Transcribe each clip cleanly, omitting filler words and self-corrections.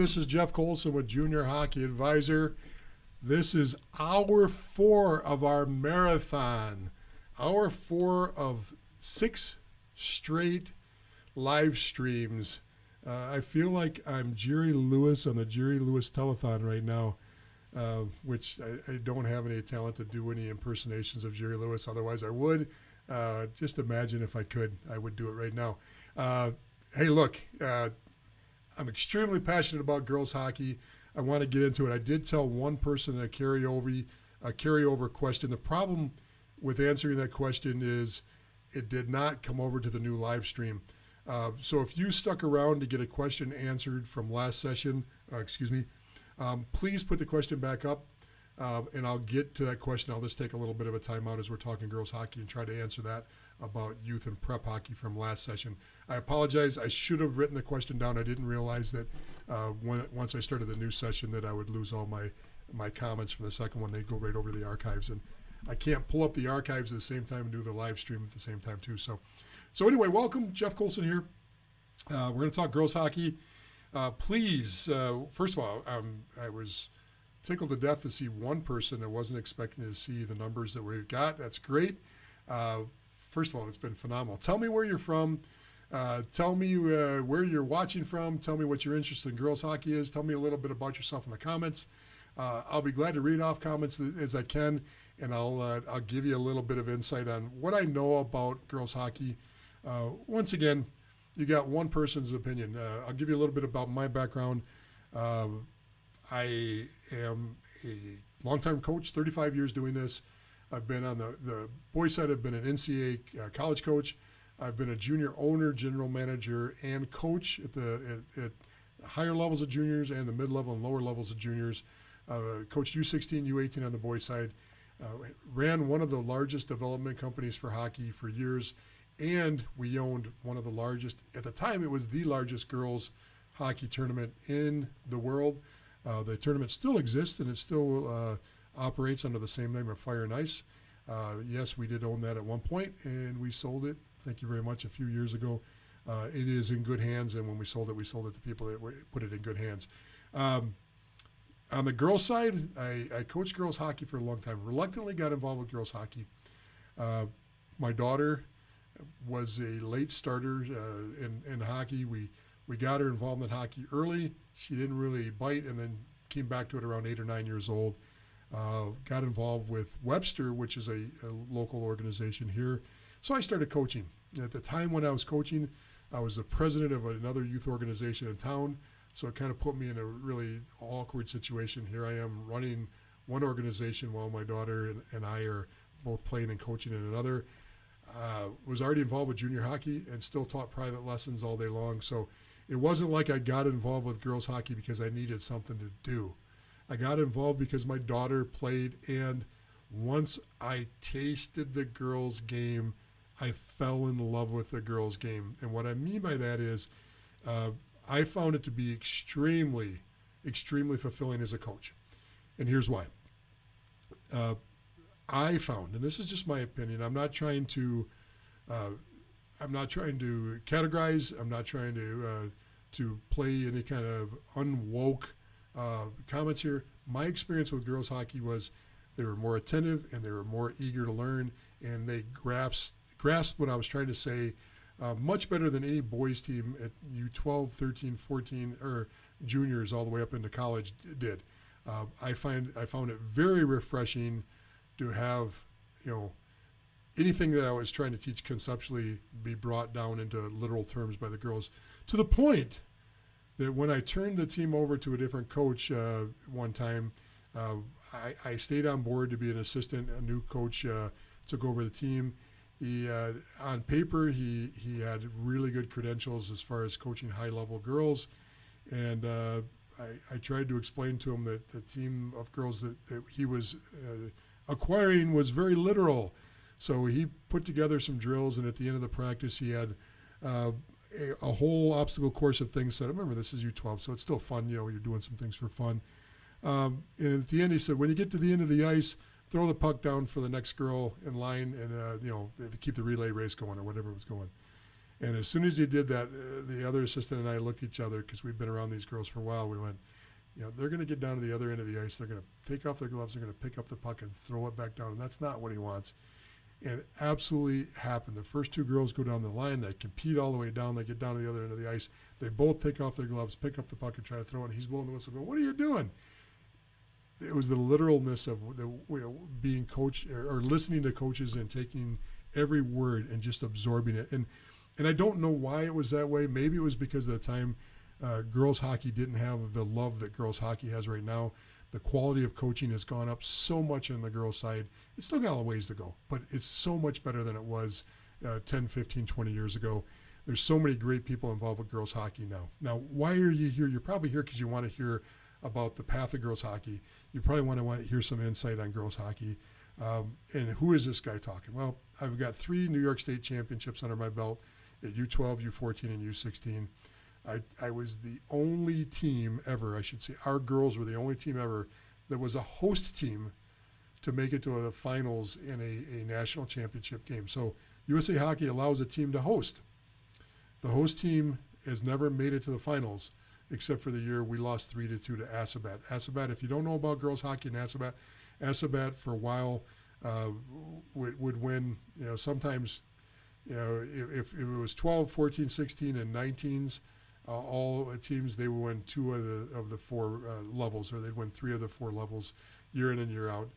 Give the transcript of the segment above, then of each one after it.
This is Jeff Colson with Junior Hockey Advisor. This is hour 4 of our marathon. Hour 4 of 6 straight live streams. I feel like I'm Jerry Lewis on the Jerry Lewis Telethon right now, which I don't have any talent to do any impersonations of Jerry Lewis. Otherwise, I would. Just imagine if I could, I would do it right now. Hey, look, I'm extremely passionate about girls hockey. I want to get into it. I did tell one person a carryover question. The problem with answering that question is it did not come over to the new live stream. So if you stuck around to get a question answered from last session, please put the question back up, and I'll get to that question. I'll just take a little bit of a timeout as we're talking girls hockey and try to answer that about youth and prep hockey from last session. I apologize. I should have written the question down. I didn't realize that once I started the new session that I would lose all my comments from the second one. They go right over to the archives, and I can't pull up the archives at the same time and do the live stream at the same time too. So anyway, welcome. Jeff Colson here. We're going to talk girls hockey. Please, first of all, I was tickled to death to see one person I wasn't expecting to see the numbers that we've got. That's great. First of all, it's been phenomenal. Tell me where you're from. Tell me where you're watching from. Tell me what your interest in girls hockey is. Tell me a little bit about yourself in the comments. I'll be glad to read off comments as I can, and I'll give you a little bit of insight on what I know about girls hockey. Once again, you got one person's opinion. I'll give you a little bit about my background. I am a longtime coach, 35 years doing this. I've been on the boys side. I've been an NCAA college coach. I've been a junior owner, general manager, and coach at the higher levels of juniors and the mid-level and lower levels of juniors. Coached U16, U18 on the boys side. Ran one of the largest development companies for hockey for years, and we owned one of the largest, at the time it was the largest girls hockey tournament in the world. The tournament still exists, and it still operates under the same name of Fire and Ice. Yes, we did own that at one point, and we sold it, thank you very much, a few years ago. It is in good hands, and when we sold it to people that put it in good hands. On the girls' side, I coached girls hockey for a long time. Reluctantly got involved with girls hockey. My daughter was a late starter in hockey. We got her involved in hockey early. She didn't really bite, and then came back to it around 8 or 9 years old. Got involved with Webster, which is a local organization here. So I started coaching. At the time when I was coaching, I was the president of another youth organization in town. So it kind of put me in a really awkward situation. Here I am running one organization while my daughter and I are both playing and coaching in another. Was already involved with junior hockey and still taught private lessons all day long. So it wasn't like I got involved with girls hockey because I needed something to do. I got involved because my daughter played, and once I tasted the girls' game, I fell in love with the girls' game. And what I mean by that is I found it to be extremely, extremely fulfilling as a coach. And here's why. I found, and this is just my opinion, I'm not trying to categorize, I'm not trying to play any kind of unwoke comments here. My experience with girls hockey was they were more attentive and they were more eager to learn, and they grasped what I was trying to say much better than any boys team at U12, 13, 14, or juniors all the way up into college did. I found it very refreshing to have, anything that I was trying to teach conceptually be brought down into literal terms by the girls, to the point that when I turned the team over to a different coach one time, I stayed on board to be an assistant. A new coach took over the team. He, on paper, he had really good credentials as far as coaching high-level girls, and I tried to explain to him that the team of girls that he was acquiring was very literal. So he put together some drills, and at the end of the practice, he had a whole obstacle course of things that, remember, this is U12, so it's still fun, you're doing some things for fun. And at the end, he said, when you get to the end of the ice, throw the puck down for the next girl in line, and to keep the relay race going or whatever was going. And as soon as he did that, the other assistant and I looked at each other because we'd been around these girls for a while. We went, they're going to get down to the other end of the ice. They're going to take off their gloves. They're going to pick up the puck and throw it back down. And that's not what he wants. And it absolutely happened. The first two girls go down the line. They compete all the way down. They get down to the other end of the ice. They both take off their gloves, pick up the puck, and try to throw it. And he's blowing the whistle going, what are you doing? It was the literalness of being coach or listening to coaches and taking every word and just absorbing it. And I don't know why it was that way. Maybe it was because of the time girls hockey didn't have the love that girls hockey has right now. The quality of coaching has gone up so much on the girls' side. It's still got a ways to go, but it's so much better than it was 10, 15, 20 years ago. There's so many great people involved with girls hockey now. Now, why are you here? You're probably here because you want to hear about the path of girls hockey. You probably want to hear some insight on girls hockey. And who is this guy talking? Well, I've got 3 New York State championships under my belt at U12, U14, and U16. I was the only team ever, I should say, our girls were the only team ever that was a host team to make it to the finals in a national championship game. So USA Hockey allows a team to host. The host team has never made it to the finals except for the year we lost 3-2 to Asabat. Asabat, if you don't know about girls hockey in Asabat for a while would win, sometimes, if it was 12, 14, 16, and 19s, all teams, they would win 2 of the 4 levels, or they'd win 3 of the 4 levels year in and year out.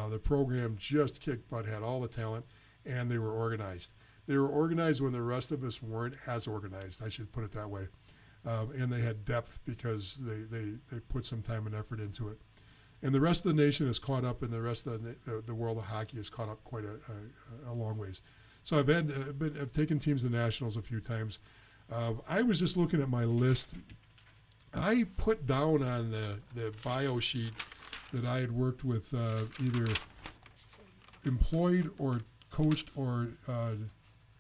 The program just kicked butt, had all the talent, and they were organized. They were organized when the rest of us weren't as organized, I should put it that way. And they had depth because they put some time and effort into it. And the rest of the nation is caught up, and the rest of the world of hockey is caught up quite a long ways. So I've taken teams to nationals a few times. I was just looking at my list. I put down on the bio sheet that I had worked with either employed or coached or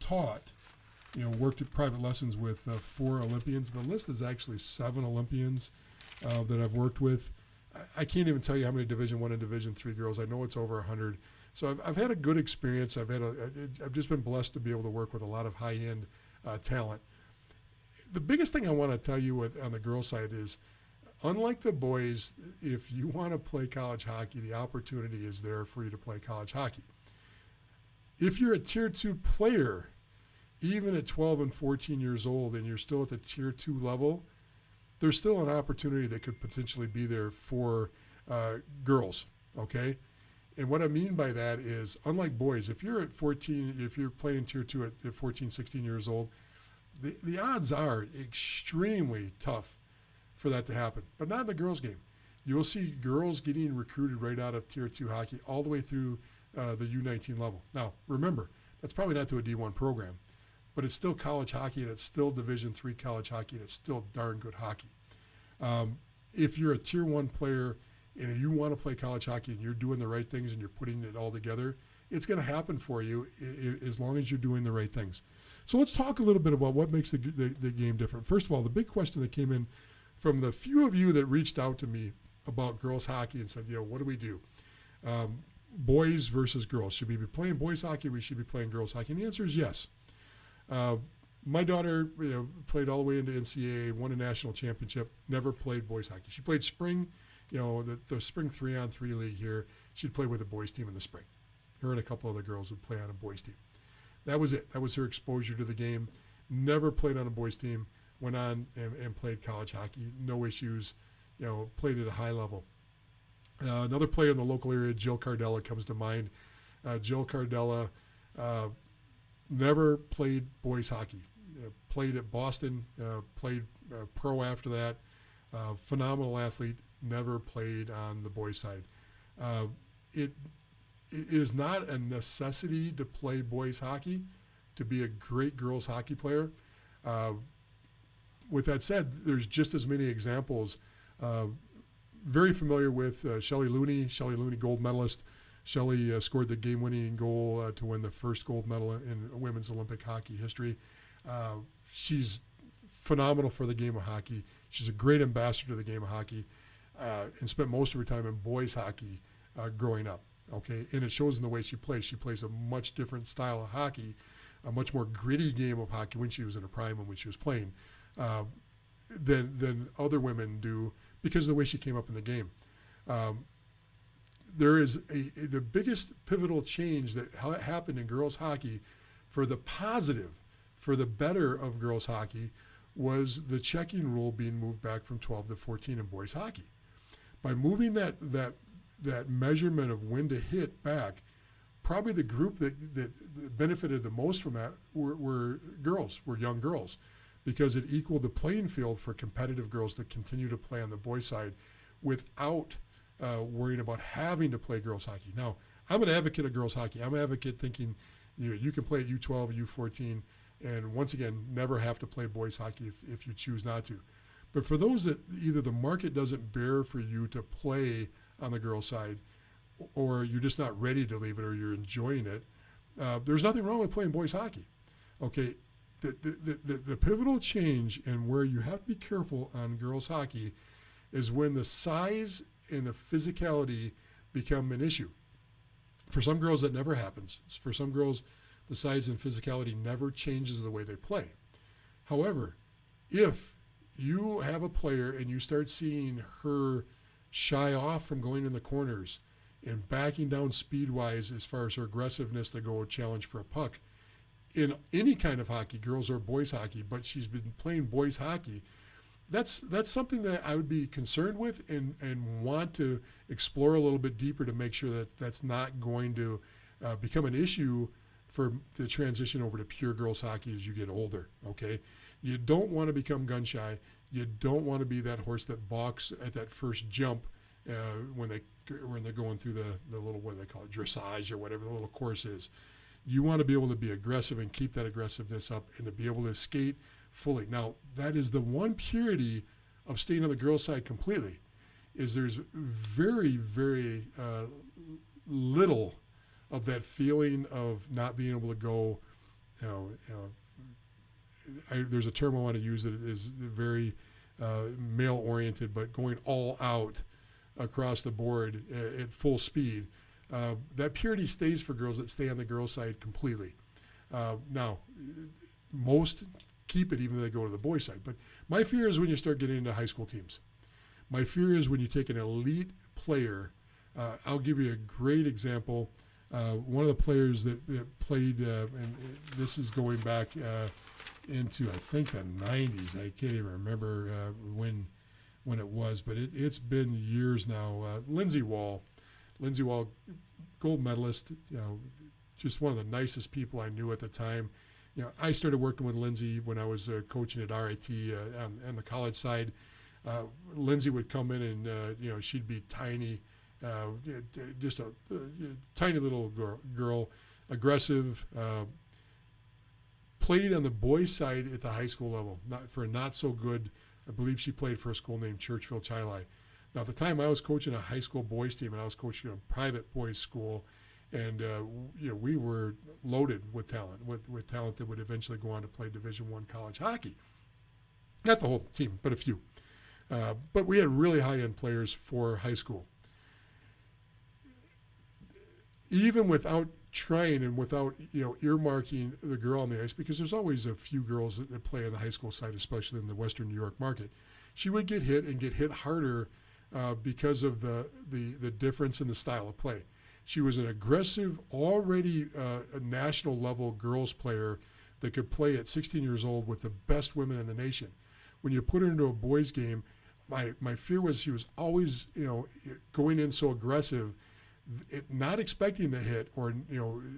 taught, worked at private lessons with 4 Olympians. The list is actually 7 Olympians that I've worked with. I can't even tell you how many Division I and Division III girls. I know it's over 100. So I've had a good experience. I've just been blessed to be able to work with a lot of high-end talent. The biggest thing I want to tell you on the girls' side is, unlike the boys, if you want to play college hockey, the opportunity is there for you to play college hockey. If you're a Tier 2 player, even at 12 and 14 years old, and you're still at the Tier 2 level, there's still an opportunity that could potentially be there for girls, okay? And what I mean by that is, unlike boys, if you're at 14, if you're playing Tier 2 at 14, 16 years old, the odds are extremely tough for that to happen, but not in the girls' game. You'll see girls getting recruited right out of Tier 2 hockey all the way through the U19 level. Now, remember, that's probably not to a D1 program, but it's still college hockey, and it's still Division III college hockey, and it's still darn good hockey. If you're a Tier 1 player and you want to play college hockey and you're doing the right things and you're putting it all together, it's going to happen for you as long as you're doing the right things. So let's talk a little bit about what makes the game different. First of all, the big question that came in from the few of you that reached out to me about girls hockey and said, what do we do? Boys versus girls. Should we be playing boys hockey? We should be playing girls hockey. And the answer is yes. My daughter, played all the way into NCAA, won a national championship, never played boys hockey. She played spring, the spring 3-on-3 league here. She'd play with a boys team in the spring. Her and a couple other girls would play on a boys team. That was it. That was her exposure to the game. Never played on a boys team. Went on and played college hockey. No issues. Played at a high level. Another player in the local area, Jill Cardella, comes to mind. Jill Cardella never played boys hockey. Played at Boston. Played pro after that. Phenomenal athlete. Never played on the boys side. It is not a necessity to play boys hockey to be a great girls hockey player. With that said, there's just as many examples. Very familiar with Shelley Looney, gold medalist. Shelley scored the game-winning goal to win the first gold medal in women's Olympic hockey history. She's phenomenal for the game of hockey. She's a great ambassador to the game of hockey, and spent most of her time in boys hockey growing up. Okay, and it shows in the way she plays. She plays a much different style of hockey, a much more gritty game of hockey when she was in her prime and when she was playing uh, than other women do because of the way she came up in the game. Um, there is the biggest pivotal change that happened in girls hockey for the positive, for the better of girls hockey, was the checking rule being moved back from 12 to 14 in boys hockey. By moving that measurement of when to hit back, probably the group that benefited the most from that were girls, were young girls, because it equaled the playing field for competitive girls to continue to play on the boys side without worrying about having to play girls hockey. Now, I'm an advocate of girls hockey. I'm an advocate thinking you can play at U12, U14, and once again, never have to play boys hockey if you choose not to. But for those that either the market doesn't bear for you to play on the girls side, or you're just not ready to leave it, or you're enjoying it, there's nothing wrong with playing boys hockey. Okay, the pivotal change and where you have to be careful on girls hockey is when the size and the physicality become an issue. For some girls, that never happens. For some girls, the size and physicality never changes the way they play. However, if you have a player and you start seeing her shy off from going in the corners and backing down speed-wise as far as her aggressiveness to go challenge for a puck, in any kind of hockey, girls or boys hockey, but she's been playing boys hockey, that's something that I would be concerned with and want to explore a little bit deeper to make sure that that's not going to become an issue for the transition over to pure girls hockey as you get older, okay? You don't want to become gun shy. You don't want to be that horse that balks at that first jump when they're going through the little, what do they call it, dressage or whatever the little course is. You want to be able to be aggressive and keep that aggressiveness up and to be able to skate fully. Now, that is the one purity of staying on the girls' side completely, is there's very, very little of that feeling of not being able to go, there's a term I want to use that is very male-oriented, but going all out across the board at full speed. That purity stays for girls that stay on the girls' side completely. Now, most keep it even though they go to the boys' side. But my fear is when you start getting into high school teams. My fear is when you take an elite player. I'll give you a great example. One of the players that played, and this is going back into, I think, the 90s. I can't even remember when it was, but it's been years now. Lindsey Wall, gold medalist, just one of the nicest people I knew at the time. I started working with Lindsey when I was coaching at RIT on the college side. Lindsey would come in and, she'd be tiny, just a tiny little girl, aggressive, played on the boys' side at the high school level, not so good. I believe she played for a school named Churchville Chili. Now, at the time, I was coaching a high school boys team, and I was coaching a private boys school, and we were loaded with talent, with talent that would eventually go on to play Division I college hockey. Not the whole team, but a few. But we had really high-end players for high school. Even without trying and without earmarking the girl on the ice, because there's always a few girls that play on the high school side, especially in the Western New York market, she would get hit and get hit harder because of the difference in the style of play. She was an aggressive, already a national level girls player that could play at 16 years old with the best women in the nation. When you put her into a boys game, my fear was she was always going in so aggressive, not expecting the hit, or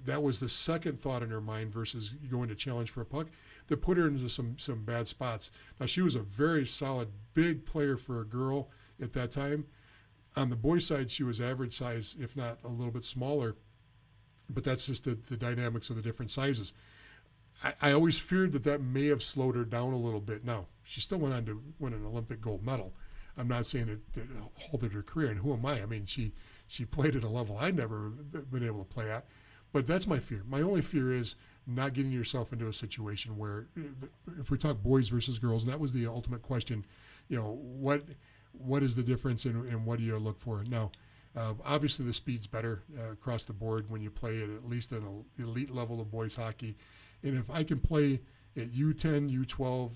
that was the second thought in her mind versus going to challenge for a puck, that put her into some bad spots. Now, she was a very solid, big player for a girl at that time. On the boys' side, she was average size, if not a little bit smaller, but that's just the dynamics of the different sizes. I always feared that may have slowed her down a little bit. Now, she still went on to win an Olympic gold medal. I'm not saying it halted her career, and who am I? I mean, she played at a level I'd never been able to play at. But that's my fear. My only fear is not getting yourself into a situation where, if we talk boys versus girls, and that was the ultimate question, what is the difference and what do you look for? Now, obviously the speed's better across the board when you play at least an elite level of boys hockey. And if I can play at U10, U12,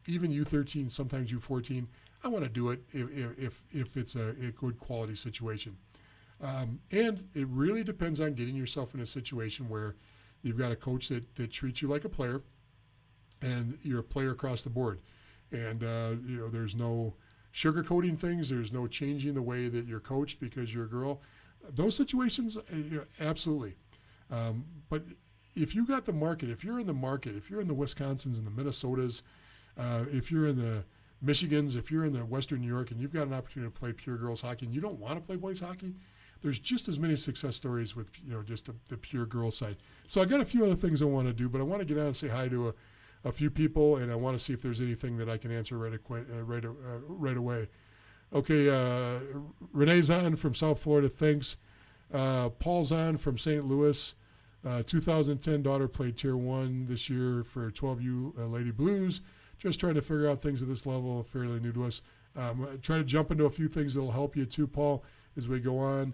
even U13, sometimes U14, I want to do it if it's a good quality situation. And it really depends on getting yourself in a situation where you've got a coach that treats you like a player, and you're a player across the board. And there's no sugarcoating things. There's no changing the way that you're coached because you're a girl. Those situations, absolutely. But if you got the market, if you're in the market, if you're in the Wisconsins and the Minnesotas, if you're in the Michigans, if you're in the Western New York and you've got an opportunity to play pure girls hockey and you don't want to play boys hockey, there's just as many success stories with just the pure girls side. So I got a few other things I want to do, but I want to get out and say hi to a few people, and I want to see if there's anything that I can answer right away. Okay, Renee's on from South Florida, thanks. Paul's on from St. Louis. 2010 daughter played Tier 1 this year for 12U Lady Blues. Just trying to figure out things at this level, fairly new to us. Try to jump into a few things that will help you too, Paul, as we go on.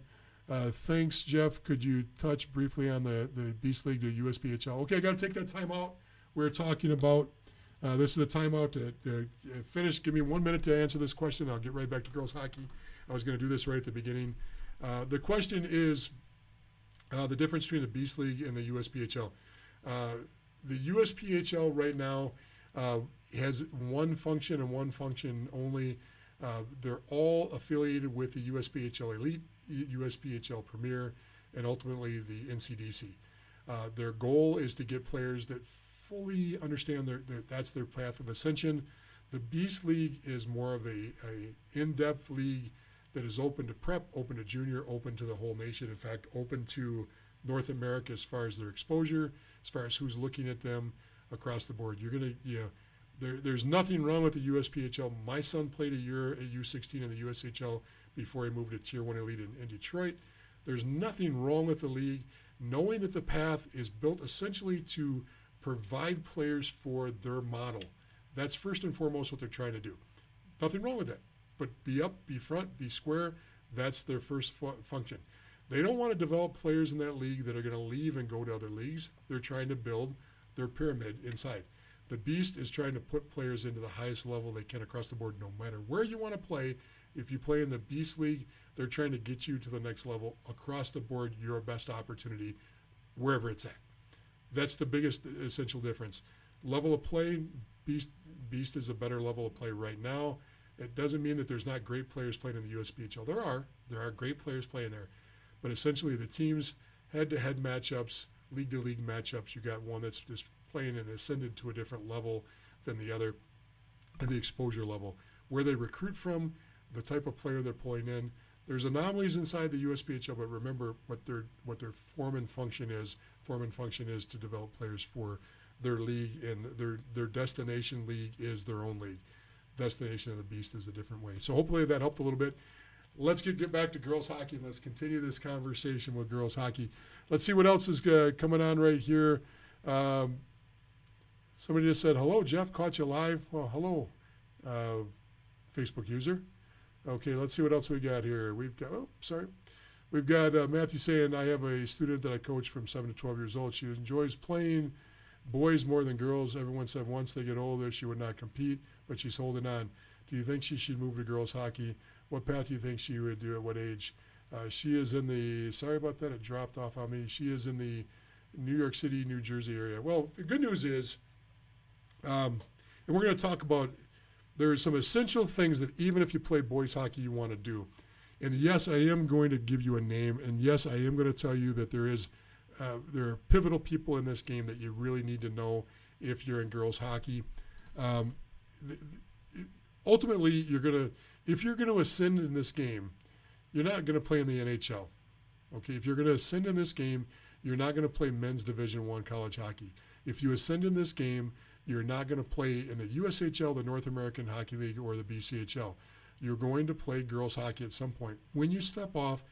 Thanks, Jeff. Could you touch briefly on the Beast League to USPHL? Okay, I got to take that time out. We're talking about, this is the timeout to finish. Give me 1 minute to answer this question. I'll get right back to girls hockey. I was going to do this right at the beginning. The question is the difference between the Beast League and the USPHL. The USPHL right now has one function and one function only. They're all affiliated with the USPHL Elite, USPHL Premier, and ultimately the NCDC. Their goal is to get players that fully understand that's their path of ascension. The Beast League is more of a in-depth league that is open to prep, open to junior, open to the whole nation. In fact, open to North America as far as their exposure, as far as who's looking at them across the board. There's nothing wrong with the USPHL. My son played a year at U16 in the USHL before he moved to Tier 1 Elite in Detroit. There's nothing wrong with the league, knowing that the path is built essentially to provide players for their model. That's first and foremost what they're trying to do. Nothing wrong with that. But be up, be front, be square. That's their first function. They don't want to develop players in that league that are going to leave and go to other leagues. They're trying to build their pyramid inside. The Beast is trying to put players into the highest level they can across the board, no matter where you want to play. If you play in the Beast League, they're trying to get you to the next level across the board, your best opportunity, wherever it's at. That's the biggest essential difference. Level of play, Beast is a better level of play right now. It doesn't mean that there's not great players playing in the USPHL. There are great players playing there. But essentially the teams head-to-head matchups, league-to-league matchups, you got one that's just playing and ascended to a different level than the other, and the exposure level. Where they recruit from, the type of player they're pulling in. There's anomalies inside the USPHL, but remember what their form and function is. Form and function is to develop players for their league, and their destination league is their own league. Destination of the Beast is a different way. So hopefully that helped a little bit. Let's get back to girls hockey, and let's continue this conversation with girls hockey. Let's see what else is coming on right here. Somebody just said, hello, Jeff, caught you live. Well, hello, Facebook user. Okay, let's see what else we got here. We've got Matthew saying, I have a student that I coach from 7 to 12 years old. She enjoys playing boys more than girls. Everyone said once they get older, she would not compete, but she's holding on. Do you think she should move to girls hockey? What path do you think she would do at what age? She is in the, sorry about that, it dropped off on me. She is in the New York City, New Jersey area. Well, the good news is, and we're going to talk about, there are some essential things that even if you play boys hockey, you want to do. And yes, I am going to give you a name. And yes, I am going to tell you that there are pivotal people in this game that you really need to know if you're in girls hockey. Ultimately, if you're going to ascend in this game, you're not going to play in the NHL. Okay, if you're going to ascend in this game, you're not going to play men's Division I college hockey. If you ascend in this game, you're not going to play in the USHL, the North American Hockey League, or the BCHL. You're going to play girls hockey at some point. When you step off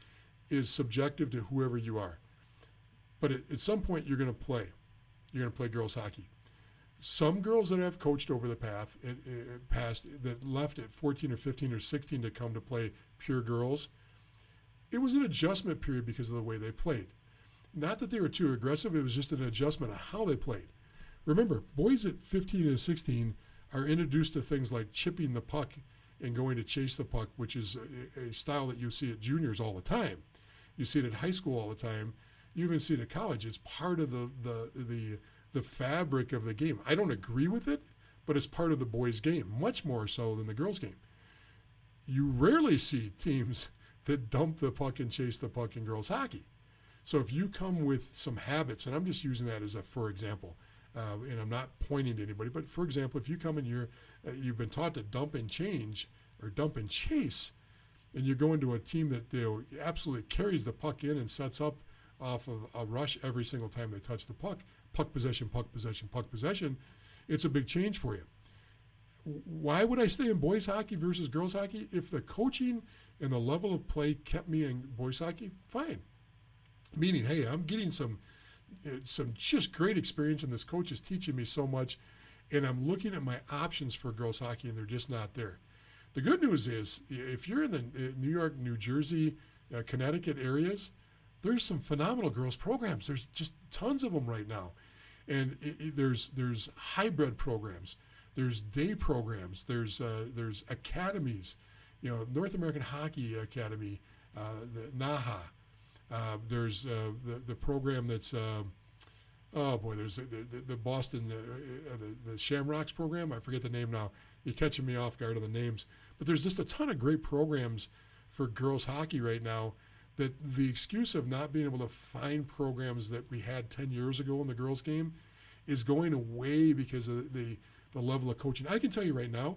is subjective to whoever you are. But at some point, you're going to play. You're going to play girls hockey. Some girls that have coached over the past that left at 14 or 15 or 16 to come to play pure girls, it was an adjustment period because of the way they played. Not that they were too aggressive, it was just an adjustment of how they played. Remember, boys at 15 and 16 are introduced to things like chipping the puck and going to chase the puck, which is a style that you see at juniors all the time. You see it at high school all the time. You even see it at college. It's part of the fabric of the game. I don't agree with it, but it's part of the boys' game, much more so than the girls' game. You rarely see teams that dump the puck and chase the puck in girls' hockey. So if you come with some habits, and I'm just using that as a for example, and I'm not pointing to anybody, but for example, if you come in here, you've been taught to dump and change or dump and chase, and you go into a team that absolutely carries the puck in and sets up off of a rush every single time they touch the puck, puck possession, puck possession, puck possession, it's a big change for you. Why would I stay in boys hockey versus girls hockey? If the coaching and the level of play kept me in boys hockey, fine. Meaning, hey, I'm getting some just great experience, and this coach is teaching me so much, and I'm looking at my options for girls hockey, and they're just not there. The good news is, if you're in the New York, New Jersey, Connecticut areas, there's some phenomenal girls programs. There's just tons of them right now, and there's hybrid programs, there's day programs, there's academies, North American Hockey Academy, the NAHA. There's the program that's there's the Boston the Shamrocks program. I forget the name now. You're catching me off guard on the names, but there's just a ton of great programs for girls hockey right now. That the excuse of not being able to find programs that we had 10 years ago in the girls game is going away because of the level of coaching. I can tell you right now,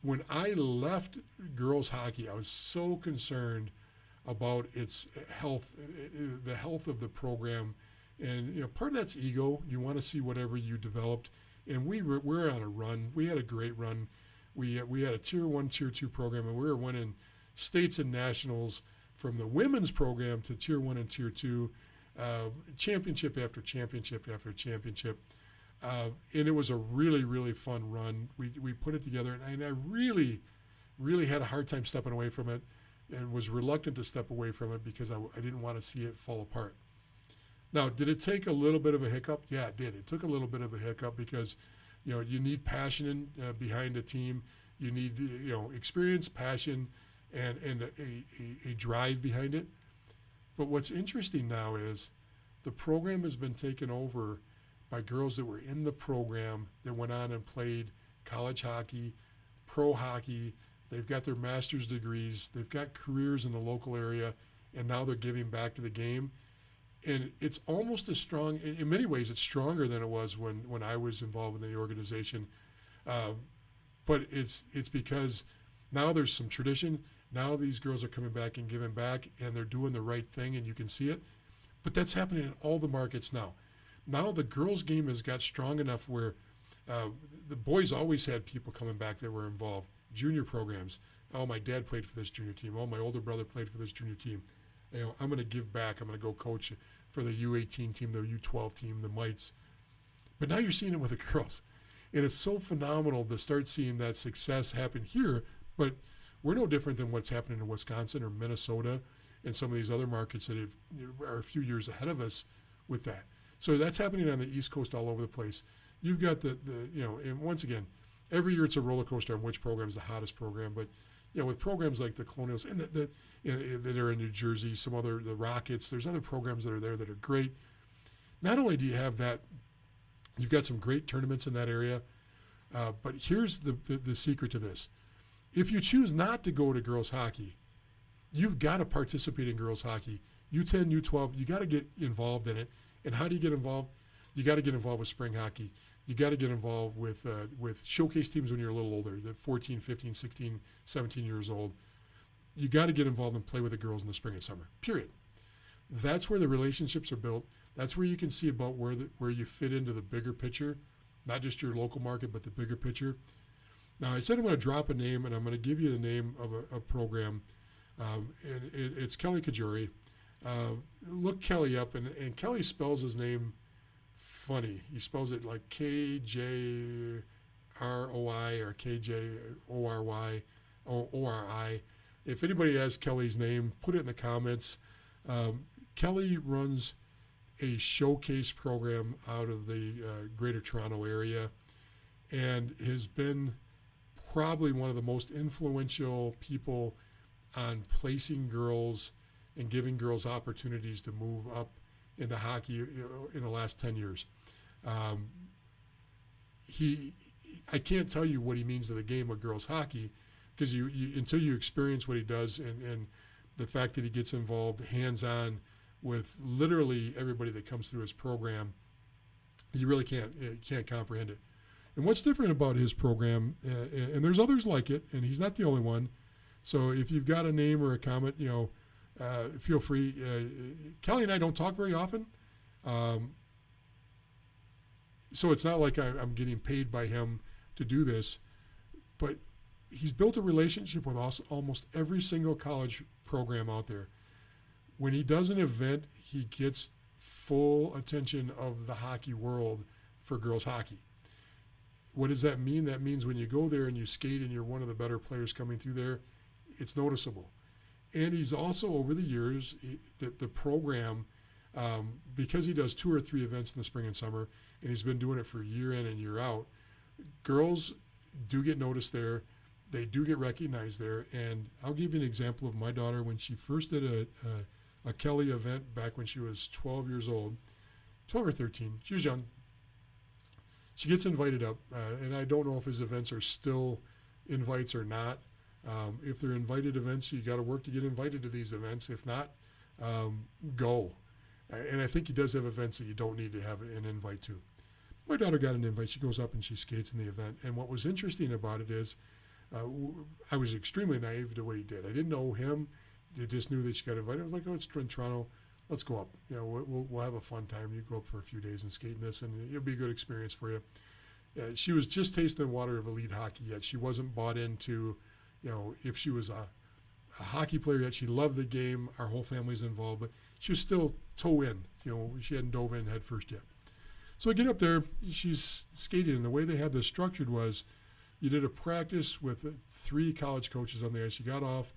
when I left girls hockey, I was so concerned about its health, the health of the program, and part of that's ego. You want to see whatever you developed, and we're on a run. We had a great run. We had a tier 1, tier 2 program, and we were winning states and nationals from the women's program to tier 1 and tier 2, championship after championship after championship, and it was a really, really fun run. We put it together, and I really, really had a hard time stepping away from it, and was reluctant to step away from it because I didn't want to see it fall apart. Now, did it take a little bit of a hiccup? Yeah, it did. It took a little bit of a hiccup because, you need passion behind a team. You need, experience, passion, and a drive behind it. But what's interesting now is the program has been taken over by girls that were in the program that went on and played college hockey, pro hockey. They've got their master's degrees. They've got careers in the local area, and now they're giving back to the game. And it's almost as strong, in many ways, it's stronger than it was when I was involved in the organization. But it's because now there's some tradition. Now these girls are coming back and giving back, and they're doing the right thing, and you can see it. But that's happening in all the markets now. Now the girls' game has got strong enough where the boys always had people coming back that were involved. Junior programs. Oh, my dad played for this junior team. Oh, my older brother played for this junior team. I'm going to give back. I'm going to go coach for the U18 team, the U12 team, the Mites. But now you're seeing it with the girls. And it's so phenomenal to start seeing that success happen here. But we're no different than what's happening in Wisconsin or Minnesota and some of these other markets that are a few years ahead of us with that. So that's happening on the East Coast all over the place. You've got and once again, every year it's a roller coaster on which program is the hottest program. But with programs like the Colonials and that are in New Jersey, the Rockets, there's other programs that are there that are great. Not only do you have that, you've got some great tournaments in that area, but here's the secret to this. If you choose not to go to girls hockey, you've got to participate in girls hockey. U10, U12, you got to get involved in it. And how do you get involved? You got to get involved with spring hockey. You got to get involved with showcase teams when you're a little older, the 14, 15, 16, 17 years old. You got to get involved and play with the girls in the spring and summer, period. That's where the relationships are built. That's where you can see about where you fit into the bigger picture, not just your local market, but the bigger picture. Now, I said I'm going to drop a name, and I'm going to give you the name of a program. And it's Kelly Kajuri. Look Kelly up, and Kelly spells his name funny. He spells it like KJROI or KJORY or ORI. If anybody has Kelly's name, put it in the comments. Kelly runs a showcase program out of the Greater Toronto area, and has been probably one of the most influential people on placing girls and giving girls opportunities to move up into hockey in the last 10 years. I can't tell you what he means to the game of girls hockey, because you until you experience what he does, and the fact that he gets involved hands-on with literally everybody that comes through his program, you really can't comprehend it. And what's different about his program, and there's others like it, and he's not the only one. So if you've got a name or a comment, feel free. Kelly and I don't talk very often, so it's not like I'm getting paid by him to do this, but he's built a relationship with almost every single college program out there. When he does an event, he gets full attention of the hockey world for girls hockey. What does that mean? That means when you go there and you skate and you're one of the better players coming through there, it's noticeable. And he's also, over the years, the program, because he does 2 or 3 events in the spring and summer, and he's been doing it for year in and year out, girls do get noticed there. They do get recognized there. And I'll give you an example of my daughter when she first did a Kelly event back when she was 12 years old, 12 or 13. She was young. She gets invited up, and I don't know if his events are still invites or not. If they're invited events, you got to work to get invited to these events. If not, go. And I think he does have events that you don't need to have an invite to. My daughter got an invite. She goes up and she skates in the event. And what was interesting about it is I was extremely naive to what he did. I didn't know him. I just knew that she got invited. I was like, oh, it's in Toronto. Let's go up. We'll have a fun time. You go up for a few days and skate in this, and it'll be a good experience for you. She was just tasting the water of elite hockey yet. She wasn't bought into, if she was a hockey player yet. She loved the game. Our whole family's involved, but she was still toe in. She hadn't dove in head first yet. So I get up there. She's skating, and the way they had this structured was, you did a practice with 3 college coaches on the ice. You got off.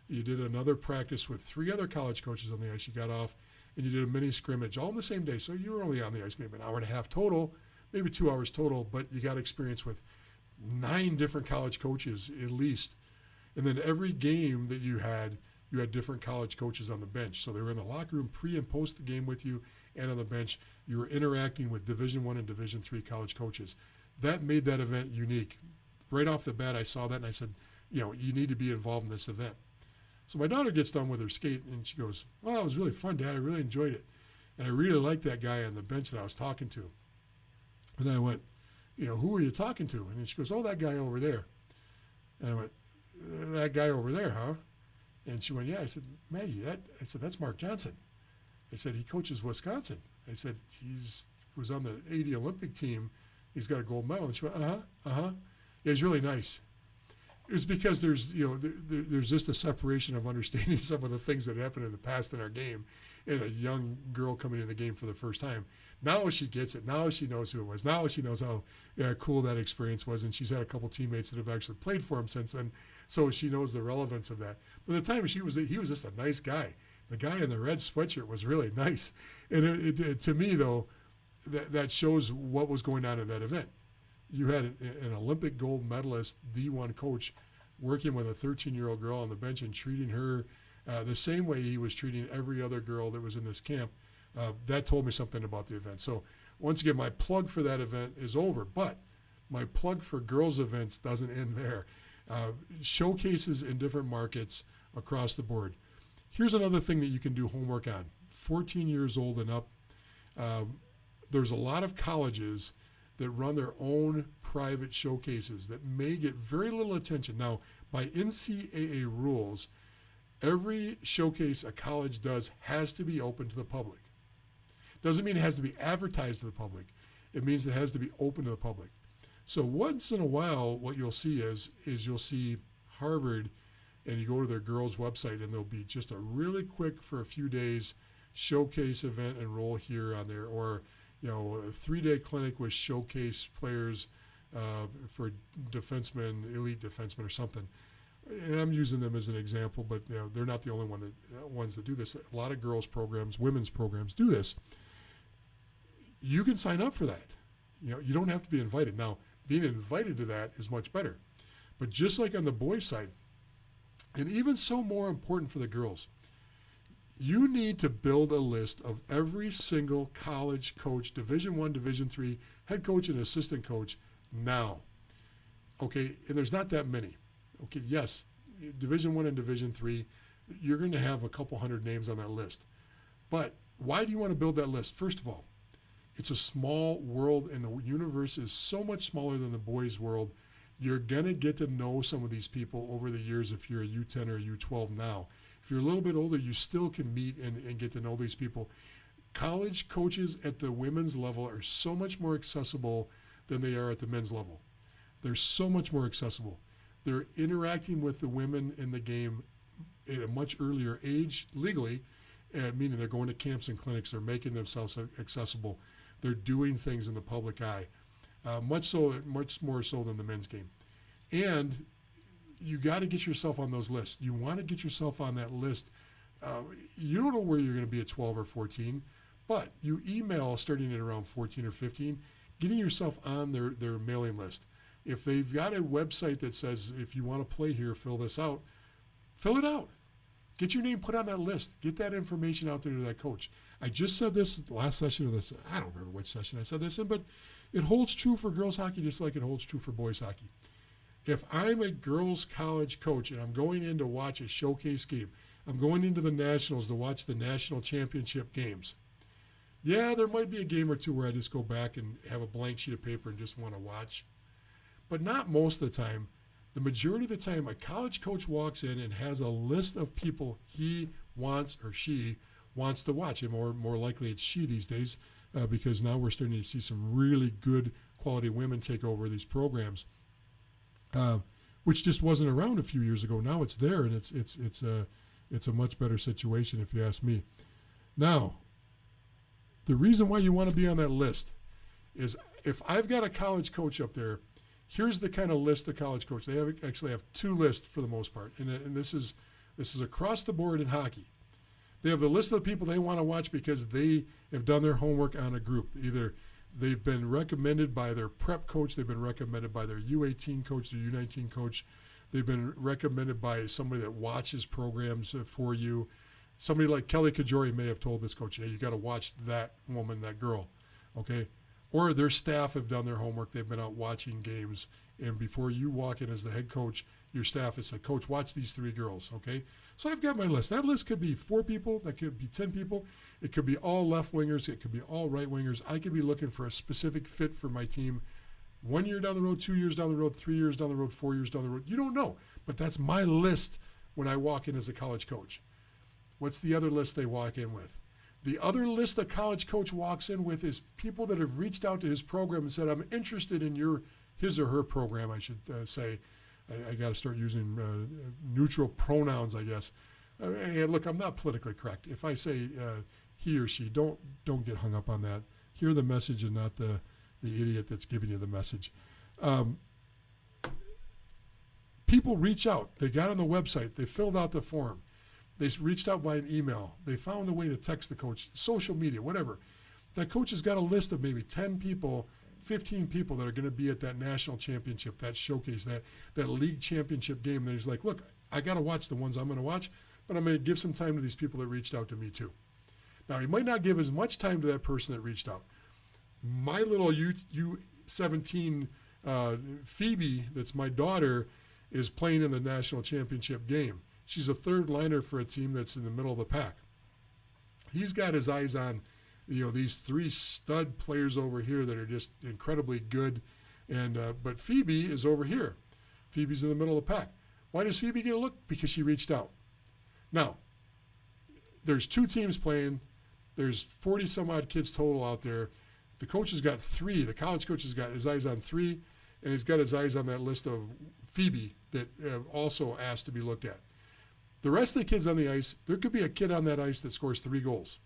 You did another practice with 3 other college coaches on the ice. You got off, and you did a mini scrimmage all on the same day. So you were only on the ice maybe an hour and a half total, maybe 2 hours total, but you got experience with 9 different college coaches at least. And then every game that you had different college coaches on the bench. So they were in the locker room pre and post the game with you, and on the bench. You were interacting with Division I and Division III college coaches. That made that event unique. Right off the bat, I saw that, and I said, you need to be involved in this event. So my daughter gets done with her skate, and she goes, well, that was really fun, Dad. I really enjoyed it. And I really liked that guy on the bench that I was talking to. And I went, who were you talking to? And she goes, oh, that guy over there. And I went, that guy over there, huh? And she went, yeah. I said, Maggie, that's Mark Johnson. I said, he coaches Wisconsin. I said, was on the 80 Olympic team. He's got a gold medal. And she went, Yeah, he's really nice. It was because there's just a separation of understanding some of the things that happened in the past in our game, and a young girl coming in the game for the first time. Now she gets it. Now she knows who it was. Now she knows how cool that experience was, and she's had a couple teammates that have actually played for him since then, so she knows the relevance of that. But at the time he was just a nice guy. The guy in the red sweatshirt was really nice, and it to me though, that shows what was going on in that event. You had an Olympic gold medalist, D1 coach, working with a 13-year-old girl on the bench and treating her the same way he was treating every other girl that was in this camp. That told me something about the event. So once again, my plug for that event is over, but my plug for girls events doesn't end there. Showcases in different markets across the board. Here's another thing that you can do homework on. 14 years old and up. There's a lot of colleges that run their own private showcases that may get very little attention. Now, by NCAA rules, every showcase a college does has to be open to the public. Doesn't mean it has to be advertised to the public. It means it has to be open to the public. So once in a while, what you'll see is you'll see Harvard, and you go to their girls' website, and there'll be just a really quick, for a few days, showcase event, enroll here on there, or a 3-day clinic with showcase players for defensemen, elite defensemen or something. And I'm using them as an example, but they're not the only ones that do this. A lot of girls programs, women's programs do this. you can sign up for that. You don't have to be invited. Now, being invited to that is much better. But just like on the boys' side, and even so more important for the girls, you need to build a list of every single college coach, Division I, Division III, head coach and assistant coach now. Okay, and there's not that many. Okay, yes, Division I and Division III, you're going to have a couple hundred names on that list. But why do you want to build that list? First of all, it's a small world, and the universe is so much smaller than the boys' world. You're going to get to know some of these people over the years if you're a U10 or a U12 now. If you're a little bit older, you still can meet and get to know these people. College coaches at the women's level are so much more accessible than they are at the men's level. They're so much more accessible. They're interacting with the women in the game at a much earlier age, legally, meaning they're going to camps and clinics. They're making themselves accessible. They're doing things in the public eye, much more so than the men's game. And you got to get yourself on those lists. You want to get yourself on that list. You don't know where you're going to be at 12 or 14, but you email starting at around 14 or 15, getting yourself on their mailing list. If they've got a website that says, if you want to play here, fill this out, fill it out. Get your name put on that list. Get that information out there to that coach. I just said this last session of this. I don't remember which session I said this in, but it holds true for girls hockey just like it holds true for boys hockey. If I'm a girls college coach and I'm going in to watch a showcase game, I'm going into the Nationals to watch the national championship games. Yeah, there might be a game or two where I just go back and have a blank sheet of paper and just want to watch. But not most of the time. The majority of the time, a college coach walks in and has a list of people he wants or she wants to watch. And more likely it's she these days because now we're starting to see some really good quality women take over these programs, which just wasn't around a few years ago. Now it's there, and it's a much better situation if you ask me. Now, the reason why you want to be on that list is if I've got a college coach up there, here's the kind of list of college coaches. They actually have two lists for the most part, and this is across the board in hockey. They have the list of the people they want to watch because they have done their homework on a group. Either they've been recommended by their prep coach, they've been recommended by their U18 coach, their U19 coach, they've been recommended by somebody that watches programs for you. Somebody like Kelly Kajori may have told this coach, hey, you got to watch that woman, that girl, okay? Or their staff have done their homework. They've been out watching games. And before you walk in as the head coach, your staff has said, Coach, watch these three girls, okay? So I've got my list. That list could be 4 people. That could be 10 people. It could be all left wingers. It could be all right wingers. I could be looking for a specific fit for my team 1 year down the road, 2 years down the road, 3 years down the road, 4 years down the road. You don't know. But that's my list when I walk in as a college coach. What's the other list they walk in with? The other list a college coach walks in with is people that have reached out to his program and said, I'm interested in his or her program, I should say. I got to start using neutral pronouns, I guess. Hey, look, I'm not politically correct. If I say he or she, don't get hung up on that. Hear the message and not the idiot that's giving you the message. People reach out. They got on the website. They filled out the form. They reached out by an email. They found a way to text the coach, social media, whatever. That coach has got a list of maybe 10 people, 15 people that are going to be at that national championship, that showcase, that league championship game. And he's like, look, I got to watch the ones I'm going to watch, but I'm going to give some time to these people that reached out to me too. Now, he might not give as much time to that person that reached out. My little U17 Phoebe, that's my daughter, is playing in the national championship game. She's a third liner for a team that's in the middle of the pack. He's got his eyes on, these 3 stud players over here that are just incredibly good. And but Phoebe is over here. Phoebe's in the middle of the pack. Why does Phoebe get a look? Because she reached out. Now, there's 2 teams playing. There's 40 some odd kids total out there. The coach has got 3. The college coach has got his eyes on 3, and he's got his eyes on that list of Phoebe that also asked to be looked at. The rest of the kids on the ice, there could be a kid on that ice that scores 3 goals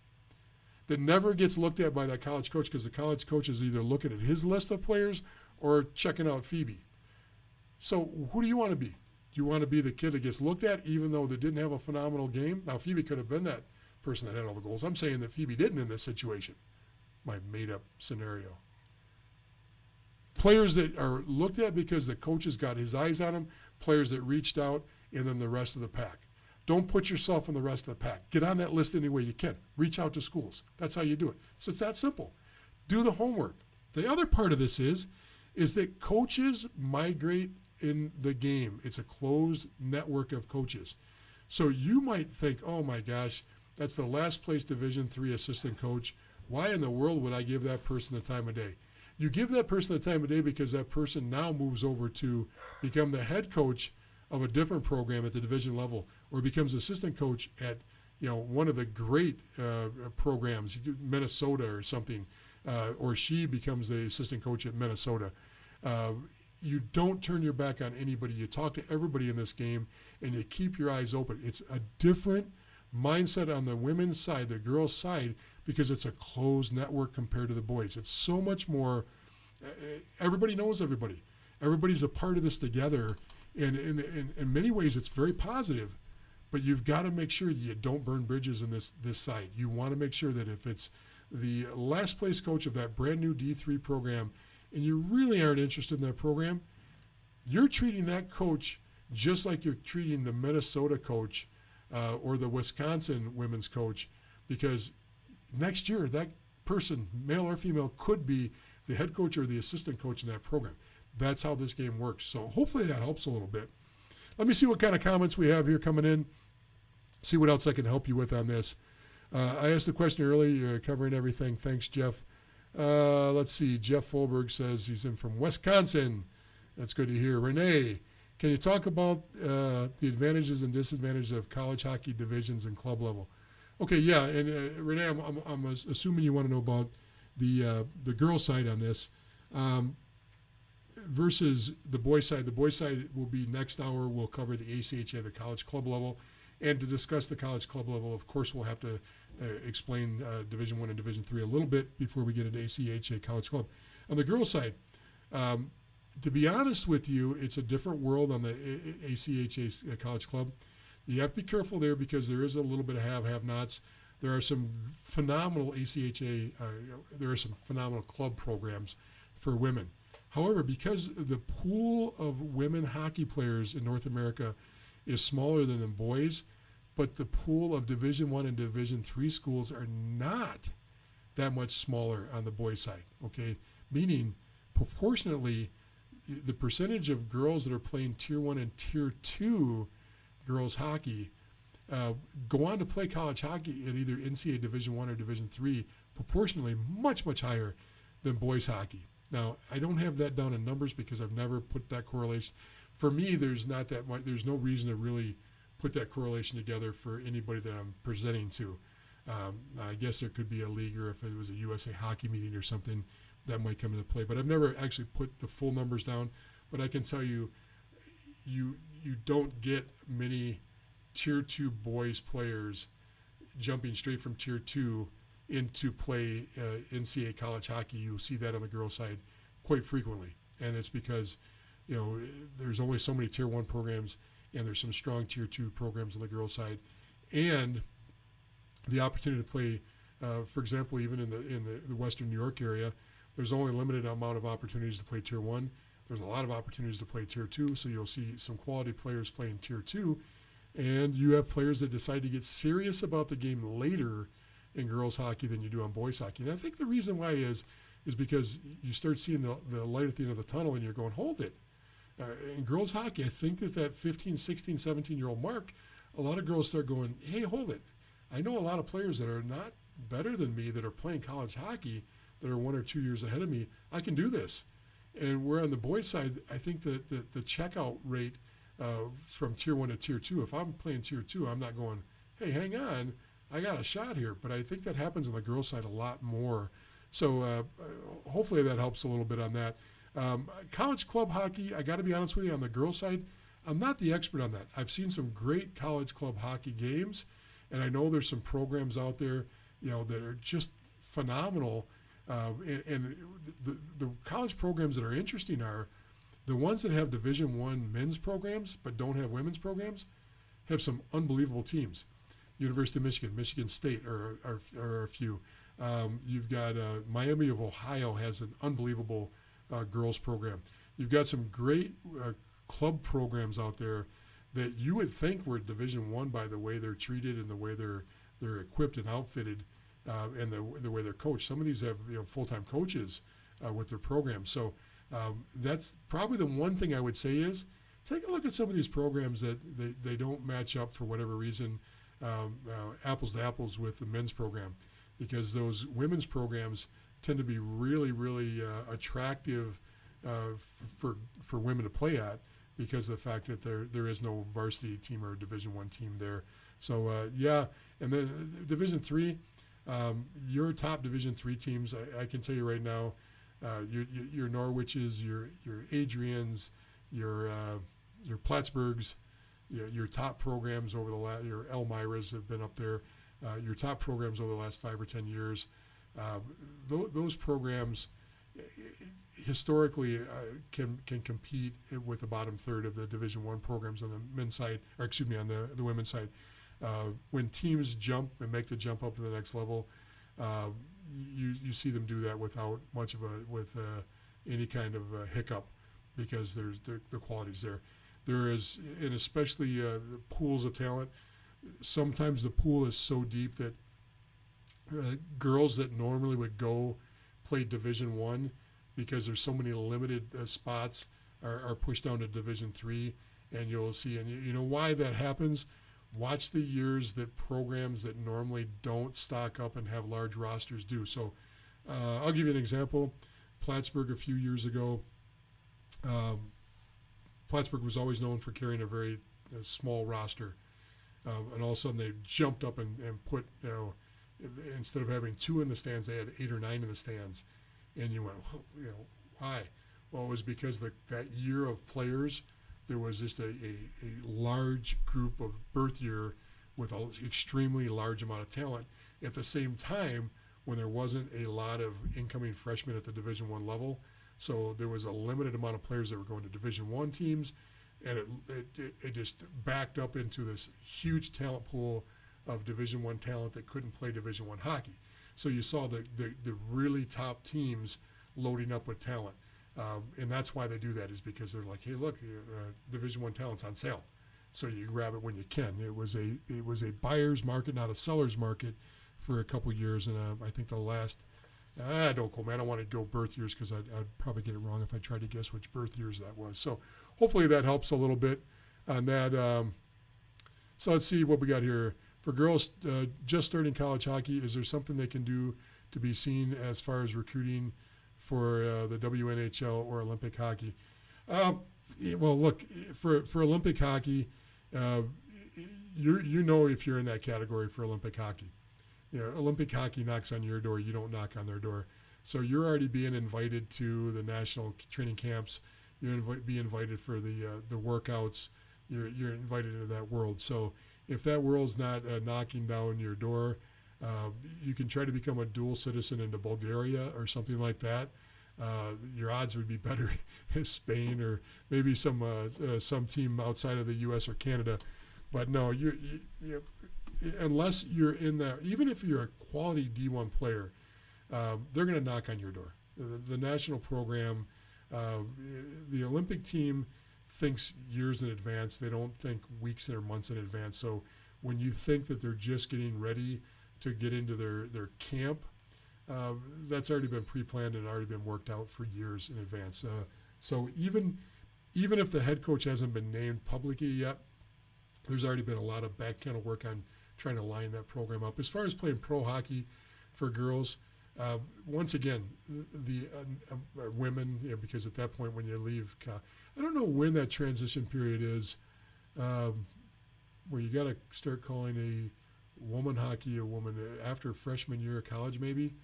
that never gets looked at by that college coach because the college coach is either looking at his list of players or checking out Phoebe. So who do you want to be? Do you want to be the kid that gets looked at even though they didn't have a phenomenal game? Now, Phoebe could have been that person that had all the goals. I'm saying that Phoebe didn't in this situation. my made-up scenario. Players that are looked at because the coach has got his eyes on them, players that reached out, and then the rest of the pack. Don't put yourself in the rest of the pack. Get on that list any way you can. Reach out to schools. That's how you do it. So it's that simple. Do the homework. The other part of this is that coaches migrate in the game. It's a closed network of coaches. So you might think, oh my gosh, that's the last place Division III assistant coach. Why in the world would I give that person the time of day? You give that person the time of day because that person now moves over to become the head coach of a different program at the division level, or becomes assistant coach at one of the great programs, Minnesota or something, or she becomes the assistant coach at Minnesota. You don't turn your back on anybody. You talk to everybody in this game, and you keep your eyes open. It's a different mindset on the women's side, the girls' side, because it's a closed network compared to the boys. It's so much more. Everybody knows everybody. Everybody's a part of this together. And in many ways, it's very positive, but you've got to make sure that you don't burn bridges in this side. You want to make sure that if it's the last place coach of that brand new D3 program, and you really aren't interested in that program, you're treating that coach just like you're treating the Minnesota coach or the Wisconsin women's coach, because next year that person, male or female, could be the head coach or the assistant coach in that program. That's how this game works. So hopefully that helps a little bit. Let me see what kind of comments we have here coming in. See what else I can help you with on this. I asked the question earlier. You're covering everything. Thanks, Jeff. Let's see. Jeff Folberg says he's in from Wisconsin. That's good to hear. Renee, can you talk about the advantages and disadvantages of college hockey divisions and club level? Okay, yeah. And Renee, I'm assuming you want to know about the girls' side on this. Versus the boys' side. The boys' side will be next hour. We'll cover the ACHA, the college club level. And to discuss the college club level, of course, we'll have to explain Division I and Division III a little bit before we get into ACHA college club. On the girls' side, to be honest with you, it's a different world on the ACHA college club. You have to be careful there because there is a little bit of have-nots. There are some phenomenal ACHA, there are some phenomenal club programs for women. However, because the pool of women hockey players in North America is smaller than the boys, but the pool of Division I and Division III schools are not that much smaller on the boys' side, okay? Meaning, proportionately, the percentage of girls that are playing Tier 1 and Tier 2 girls hockey go on to play college hockey at either NCAA Division I or Division III, proportionally much, much higher than boys hockey. Now, I don't have that down in numbers because I've never put that correlation. For me, there's not that much. There's no reason to really put that correlation together for anybody that I'm presenting to. I guess there could be a league, or if it was a USA Hockey meeting or something, that might come into play. But I've never actually put the full numbers down. But I can tell you, you don't get many Tier 2 boys players jumping straight from Tier 2 into play NCAA college hockey. You'll see that on the girls' side quite frequently, and it's because there's only so many Tier 1 programs, and there's some strong Tier 2 programs on the girls' side, and the opportunity to play, for example, even in the Western New York area, there's only a limited amount of opportunities to play Tier 1. There's a lot of opportunities to play Tier 2, so you'll see some quality players playing Tier 2, and you have players that decide to get serious about the game later in girls hockey than you do on boys hockey. And I think the reason why is because you start seeing the light at the end of the tunnel and you're going, hold it. In girls hockey, I think that 15, 16, 17-year-old mark, a lot of girls start going, hey, hold it. I know a lot of players that are not better than me that are playing college hockey that are 1 or 2 years ahead of me. I can do this. And where on the boys side, I think that the checkout rate from Tier 1 to Tier 2, if I'm playing Tier 2, I'm not going, hey, hang on, I got a shot here. But I think that happens on the girls' side a lot more. So hopefully that helps a little bit on that. College club hockey, I got to be honest with you, on the girls' side, I'm not the expert on that. I've seen some great college club hockey games, and I know there's some programs out there, that are just phenomenal. And the college programs that are interesting are the ones that have Division I men's programs but don't have women's programs have some unbelievable teams. University of Michigan, Michigan State are a few. You've got Miami of Ohio has an unbelievable girls program. You've got some great club programs out there that you would think were Division One by the way they're treated and the way they're equipped and outfitted, and the way they're coached. Some of these have full-time coaches with their programs. So that's probably the one thing I would say is take a look at some of these programs that they don't match up for whatever reason, apples to apples with the men's program, because those women's programs tend to be really, really attractive for women to play at because of the fact that there is no varsity team or Division One team there. So and then Division Three, your top Division Three teams, I can tell you right now, your Norwiches, your Adrians, your Plattsburghs, your top programs over the last, your Elmiras have been up there. Your top programs over the last 5 or 10 years, those programs historically can compete with the bottom third of the Division One programs on the men's side, or excuse me, on the women's side. When teams jump and make the jump up to the next level, you see them do that without much of any kind of hiccup, because the quality's there. There is, and especially the pools of talent. Sometimes the pool is so deep that girls that normally would go play Division One, because there's so many limited spots, are pushed down to Division Three, and you'll see. And you know why that happens? Watch the years that programs that normally don't stock up and have large rosters do. So I'll give you an example. Plattsburgh a few years ago. Plattsburgh was always known for carrying a very small roster. And all of a sudden they jumped up and put, instead of having 2 in the stands, they had 8 or 9 in the stands. And you went, why? Well, it was because that year of players, there was just a large group of birth year with an extremely large amount of talent. At the same time, when there wasn't a lot of incoming freshmen at the Division I level, so there was a limited amount of players that were going to Division I teams, and it just backed up into this huge talent pool of Division I talent that couldn't play Division I hockey. So you saw the really top teams loading up with talent. And that's why they do that, is because they're like, hey, look, Division I talent's on sale, so you grab it when you can. It was a buyer's market, not a seller's market, for a couple years. And I think the last, don't quote me, I don't want to go birth years because I'd probably get it wrong if I tried to guess which birth years that was. So hopefully that helps a little bit on that. So let's see what we got here. For girls just starting college hockey, is there something they can do to be seen as far as recruiting for the WNHL or Olympic hockey? Well, look, for Olympic hockey, you know if you're in that category for Olympic hockey. Olympic hockey knocks on your door, you don't knock on their door. So you're already being invited to the national training camps. You're be invited for the workouts. You're invited into that world. So if that world's not knocking down your door, you can try to become a dual citizen into Bulgaria or something like that. Your odds would be better in Spain or maybe some team outside of the U.S. or Canada. But no, unless you're in that, even if you're a quality D1 player, they're going to knock on your door. The national program, the Olympic team thinks years in advance. They don't think weeks or months in advance. So when you think that they're just getting ready to get into their camp, that's already been pre-planned and already been worked out for years in advance. So even if the head coach hasn't been named publicly yet, there's already been a lot of back channel work on trying to line that program up. As far as playing pro hockey for girls, once again, the women, because at that point when you leave, I don't know when that transition period is, where you got to start calling a woman hockey a woman after freshman year of college, maybe.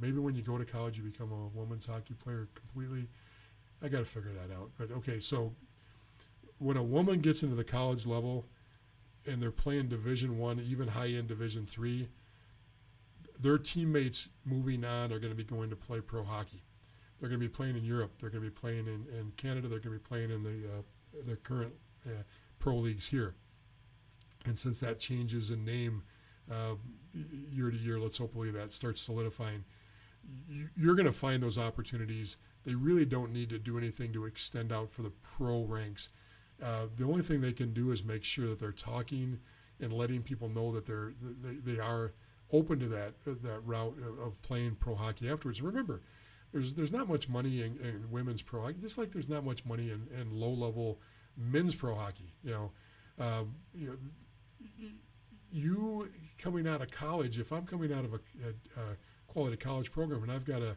Maybe when you go to college, you become a women's hockey player completely. I got to figure that out. But okay, so when a woman gets into the college level and they're playing Division I, even high-end Division III, their teammates moving on are going to be going to play pro hockey. They're going to be playing in Europe. They're going to be playing in Canada. They're going to be playing in the current pro leagues here. And since that changes in name uh, year to year. Let's hopefully that starts solidifying. You're going to find those opportunities. They really don't need to do anything to extend out for the pro ranks. The only thing they can do is make sure that they're talking and letting people know that they are open to that route of playing pro hockey afterwards. Remember, there's not much money in women's pro hockey, just like there's not much money in low level men's pro hockey. You coming out of college, if I'm coming out of a quality college program and I've got a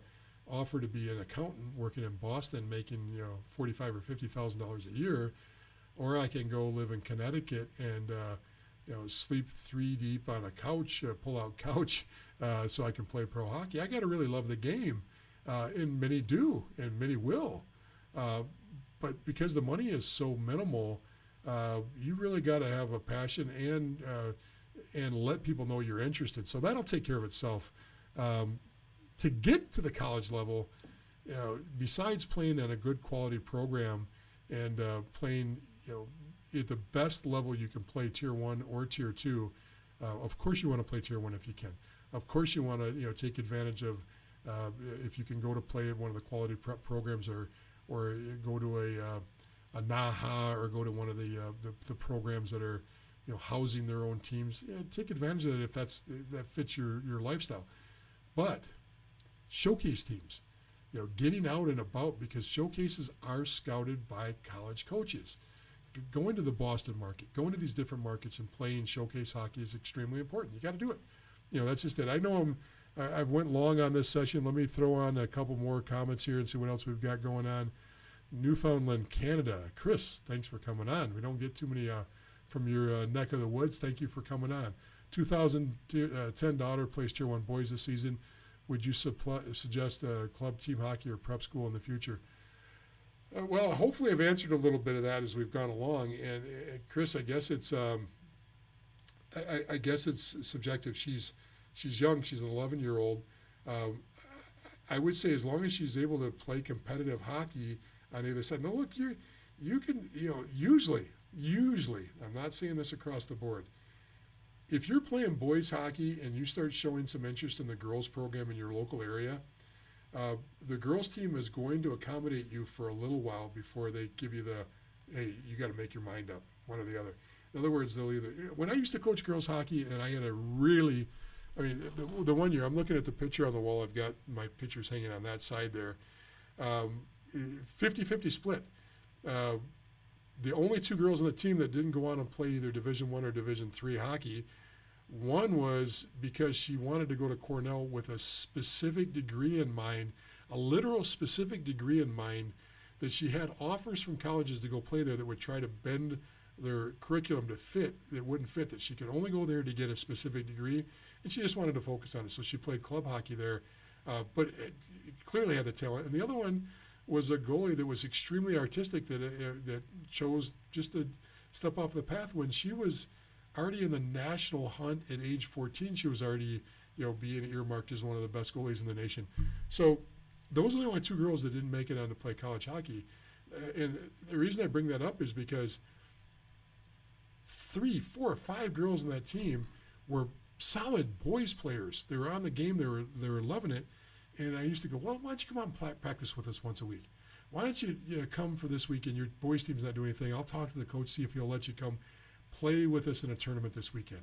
offer to be an accountant working in Boston making $45,000 or $50,000 a year, or I can go live in Connecticut and sleep 3 deep on a couch, pull-out couch, so I can play pro hockey. I got to really love the game, and many do, and many will. But because the money is so minimal, you really got to have a passion and let people know you're interested. So that'll take care of itself. To get to the college level, besides playing at a good quality program and playing, at the best level you can play Tier 1 or Tier 2, of course you want to play Tier 1 if you can. Of course you want to take advantage of if you can go to play at one of the quality prep programs or go to a NAHA or go to one of the programs that are housing their own teams. Take advantage of it if that fits your lifestyle. But showcase teams, getting out and about, because showcases are scouted by college coaches. Going to the Boston market, going to these different markets and playing showcase hockey is extremely important. You got to do it. That's just it. I know I've went long on this session. Let me throw on a couple more comments here and see what else we've got going on. Newfoundland, Canada. Chris, thanks for coming on. We don't get too many from your neck of the woods. Thank you for coming on. 2010 daughter plays Tier 1 boys this season. Would you suggest a club, team hockey, or prep school in the future? Well, hopefully I've answered a little bit of that as we've gone along. And Chris, I guess it's I guess it's subjective. She's young. She's an 11-year-old. I would say as long as she's able to play competitive hockey on either side. Now, look, you can usually, I'm not saying this across the board. If you're playing boys hockey and you start showing some interest in the girls program in your local area, the girls team is going to accommodate you for a little while before they give you hey, you got to make your mind up, one or the other. In other words, they'll either, when I used to coach girls hockey and I had the 1 year, I'm looking at the picture on the wall, I've got my pictures hanging on that side there, 50-50 split. The only 2 girls on the team that didn't go on and play either Division I or Division III hockey, one was because she wanted to go to Cornell with a specific degree in mind, a literal specific degree in mind, that she had offers from colleges to go play there that would try to bend their curriculum to fit, that wouldn't fit, that she could only go there to get a specific degree, and she just wanted to focus on it. So she played club hockey there, but it clearly had the talent. And the other one was a goalie that was extremely artistic that chose just to step off the path. When she was already in the national hunt at age 14, she was already being earmarked as one of the best goalies in the nation. So those are the only 2 girls that didn't make it on to play college hockey. And the reason I bring that up is because 3, 4, 5 girls in that team were solid boys players. They were on the game. They were loving it. And I used to go, well, why don't you come on and practice with us once a week? Why don't you come for this weekend? Your boys team's not doing anything. I'll talk to the coach, see if he'll let you come play with us in a tournament this weekend.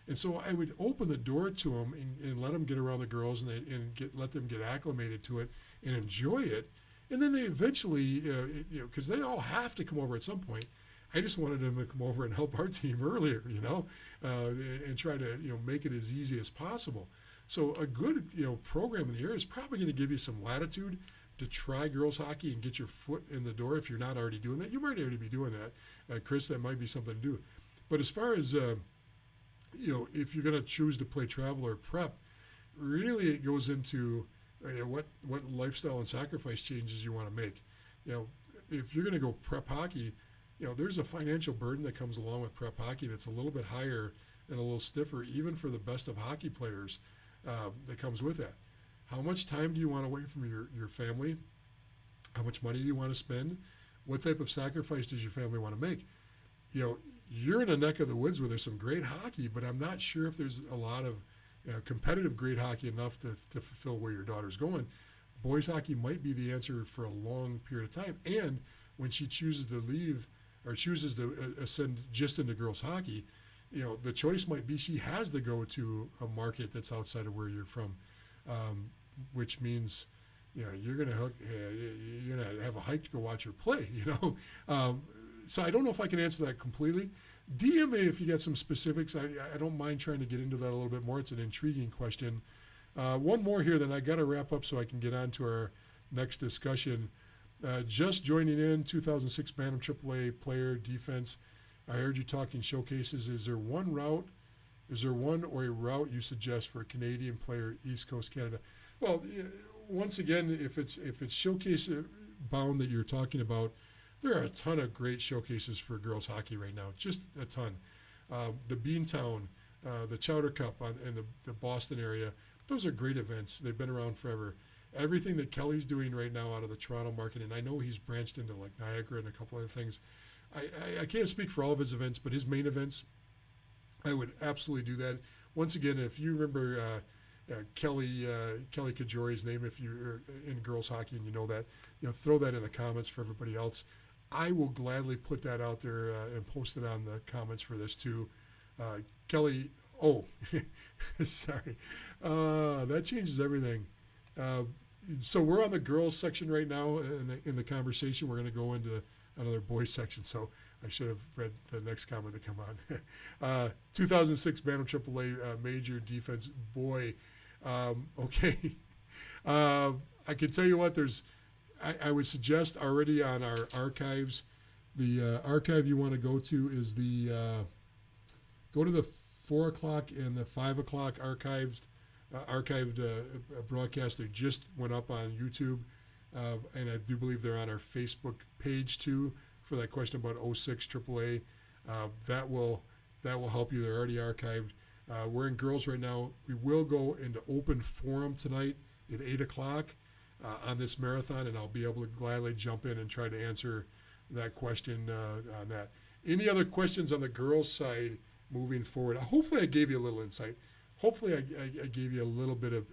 And so I would open the door to them and let them get around the girls and let them get acclimated to it and enjoy it. And then they eventually, because they all have to come over at some point. I just wanted them to come over and help our team earlier, and try to, make it as easy as possible. So a good, program in the area is probably going to give you some latitude to try girls hockey and get your foot in the door if you're not already doing that. You might already be doing that. Chris, that might be something to do. But as far as, if you're going to choose to play travel or prep, really it goes into what lifestyle and sacrifice changes you want to make. If you're going to go prep hockey, there's a financial burden that comes along with prep hockey that's a little bit higher and a little stiffer, even for the best of hockey players, that comes with that. How much time do you want away from your family? How much money do you want to spend? What type of sacrifice does your family want to make? you're in a neck of the woods where there's some great hockey, but I'm not sure if there's a lot of competitive great hockey enough to fulfill where your daughter's going. Boys hockey might be the answer for a long period of time. And when she chooses to leave or chooses to ascend just into girls hockey, the choice might be she has to go to a market that's outside of where you're from, which means you're gonna have a hike to go watch her play. So I don't know if I can answer that completely. DM me if you got some specifics. I don't mind trying to get into that a little bit more. It's an intriguing question. One more here, then I got to wrap up so I can get on to our next discussion. Just joining in, 2006 Bantam AAA player defense. I heard you talking showcases. Is there one or a route you suggest for a Canadian player, East Coast Canada? Well, once again, if it's showcase bound that you're talking about, there are a ton of great showcases for girls hockey right now, just a ton. The Beantown, the Chowder Cup in the Boston area, those are great events. They've been around forever. Everything that Kelly's doing right now out of the Toronto market, and I know he's branched into like Niagara and a couple other things. I can't speak for all of his events, but his main events, I would absolutely do that. Once again, if you remember Kelly Kajori's name, if you're in girls hockey and you know that, throw that in the comments for everybody else. I will gladly put that out there and post it on the comments for this too. Kelly, sorry. That changes everything. So we're on the girls section right now in the conversation. We're going to go into another boys section. So I should have read the next comment that come on. 2006 Bantam AAA major defense boy. Okay. I can tell you what, I would suggest already on our archives, the archive you want to go to is go to the 4 o'clock and the 5 o'clock archived broadcast. They just went up on YouTube, and I do believe they're on our Facebook page too for that question about 06 AAA. That will help you. They're already archived. We're in girls right now. We will go into open forum tonight at 8 o'clock on this marathon, and I'll be able to gladly jump in and try to answer that question on that. Any other questions on the girls' side moving forward? Hopefully I gave you a little insight. Hopefully I gave you a little bit of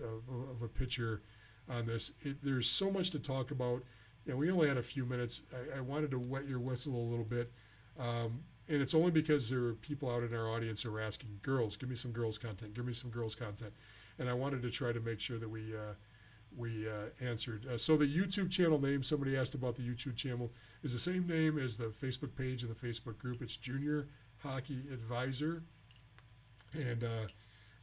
a picture on this. There's so much to talk about. We only had a few minutes. I wanted to wet your whistle a little bit. And it's only because there are people out in our audience who are asking, girls, give me some girls content, give me some girls content. And I wanted to try to make sure that we answered. So the YouTube channel name, somebody asked about the YouTube channel, is the same name as the Facebook page and the Facebook group. It's Junior Hockey Advisor. And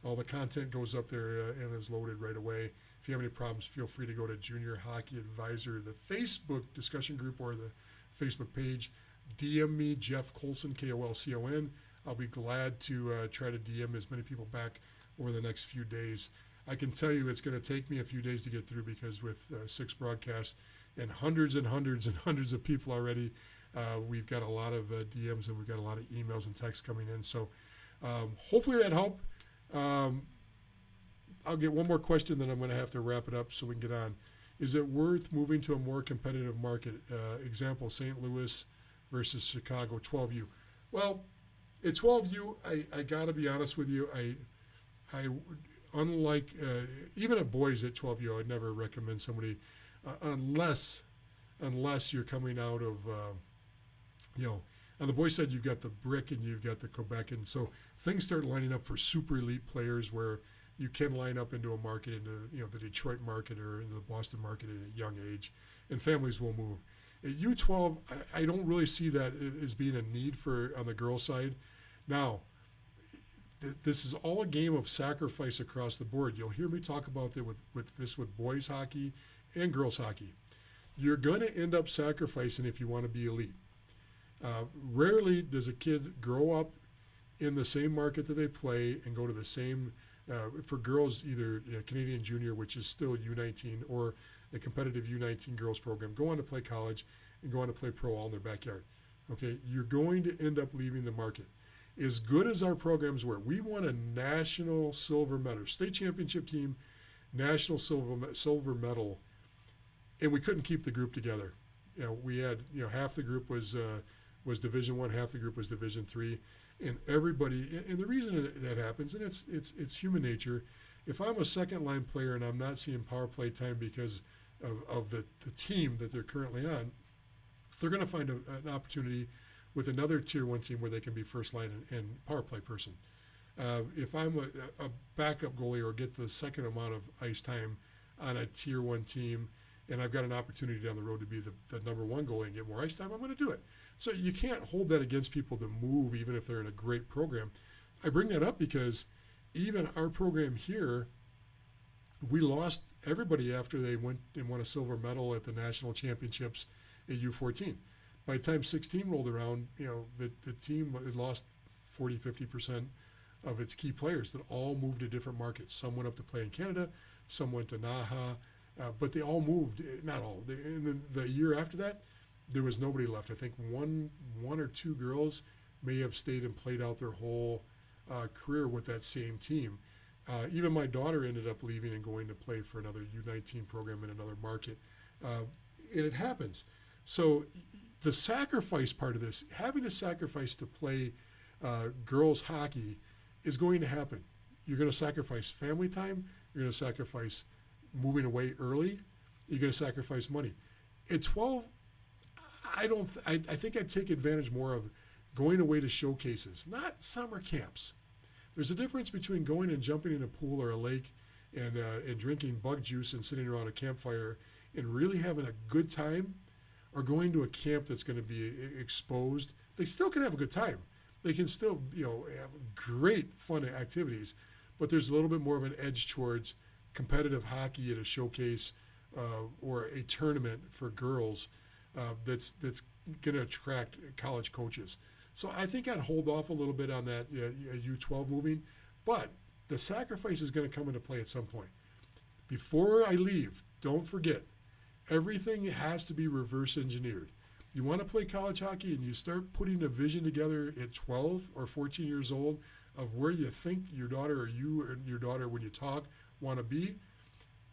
all the content goes up there and is loaded right away. If you have any problems, feel free to go to Junior Hockey Advisor, the Facebook discussion group or the Facebook page. DM me, Jeff Colson, Kolcon. I'll be glad to try to DM as many people back over the next few days. I can tell you it's going to take me a few days to get through because with 6 broadcasts and hundreds and hundreds and hundreds of people already, we've got a lot of DMs and we've got a lot of emails and texts coming in. So hopefully that helped. I'll get one more question, then I'm going to have to wrap it up so we can get on. Is it worth moving to a more competitive market? Example, St. Louis versus Chicago, 12U. Well, at 12U, I got to be honest with you. I unlike even at boys at 12U, I'd never recommend somebody unless you're coming out of on the boys side, you've got the Brick and you've got the Quebec, and so things start lining up for super elite players where you can line up into a market, into the Detroit market or into the Boston market at a young age, and families will move. At U12, I don't really see that as being a need for on the girls' side. Now, this is all a game of sacrifice across the board. You'll hear me talk about that with boys hockey and girls hockey. You're going to end up sacrificing if you want to be elite. Rarely does a kid grow up in the same market that they play and go to the same, for girls, either Canadian Junior, which is still U19, or a competitive U19 girls program, go on to play college and go on to play pro all in their backyard. Okay, you're going to end up leaving the market. As good as our programs were, we won a national silver medal, state championship team, national silver medal, and we couldn't keep the group together. We had half the group was was Division I, half the group was Division III, and everybody. And the reason that happens, and it's human nature. If I'm a second line player and I'm not seeing power play time because of the team that they're currently on, they're going to find an opportunity with another Tier 1 team where they can be first line and power play person. If I'm a backup goalie or get the second amount of ice time on a Tier 1 team and I've got an opportunity down the road to be the number 1 goalie and get more ice time, I'm going to do it. So you can't hold that against people to move even if they're in a great program. I bring that up because even our program here, we lost everybody after they went and won a silver medal at the national championships at U14. By the time 16 rolled around, the team had lost 40, 50% of its key players that all moved to different markets. Some went up to play in Canada, some went to Naha, but they all moved, not all. In the year after that, there was nobody left. I think one or two girls may have stayed and played out their whole career with that same team. Even my daughter ended up leaving and going to play for another U19 program in another market. And it happens. So the sacrifice part of this, having to sacrifice to play girls hockey is going to happen. You're going to sacrifice family time. You're going to sacrifice moving away early. You're going to sacrifice money. At 12, I think I'd take advantage more of going away to showcases, not summer camps. There's a difference between going and jumping in a pool or a lake and drinking bug juice and sitting around a campfire and really having a good time, or going to a camp that's going to be exposed. They still can have a good time. They can still, have great fun activities, but there's a little bit more of an edge towards competitive hockey at a showcase or a tournament for girls that's going to attract college coaches. So I think I'd hold off a little bit on that U12 moving, but the sacrifice is going to come into play at some point. Before I leave, don't forget, everything has to be reverse engineered. You want to play college hockey and you start putting a vision together at 12 or 14 years old of where you think your daughter or you or your daughter, when you talk, want to be,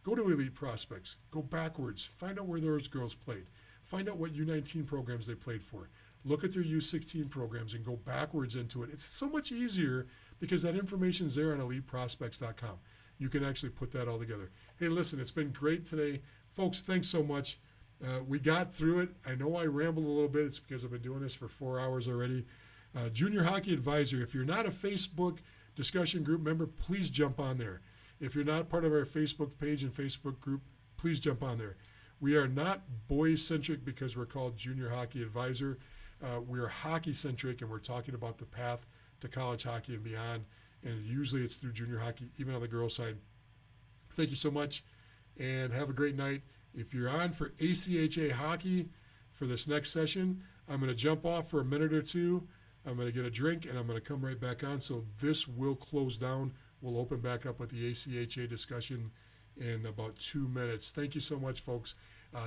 go to Elite Prospects. Go backwards. Find out where those girls played. Find out what U19 programs they played for. Look at their U16 programs and go backwards into it. It's so much easier because that information's there on EliteProspects.com. You can actually put that all together. Hey, listen, it's been great today. Folks, thanks so much. We got through it. I know I rambled a little bit. It's because I've been doing this for 4 hours already. Junior Hockey Advisor, if you're not a Facebook discussion group member, please jump on there. If you're not part of our Facebook page and Facebook group, please jump on there. We are not boys-centric because we're called Junior Hockey Advisor. We are hockey-centric, and we're talking about the path to college hockey and beyond. And usually it's through junior hockey, even on the girls' side. Thank you so much, and have a great night. If you're on for ACHA hockey for this next session, I'm going to jump off for a minute or two. I'm going to get a drink, and I'm going to come right back on. So this will close down. We'll open back up with the ACHA discussion in about 2 minutes. Thank you so much, folks.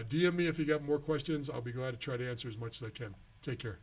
DM me if you got more questions. I'll be glad to try to answer as much as I can. Take care.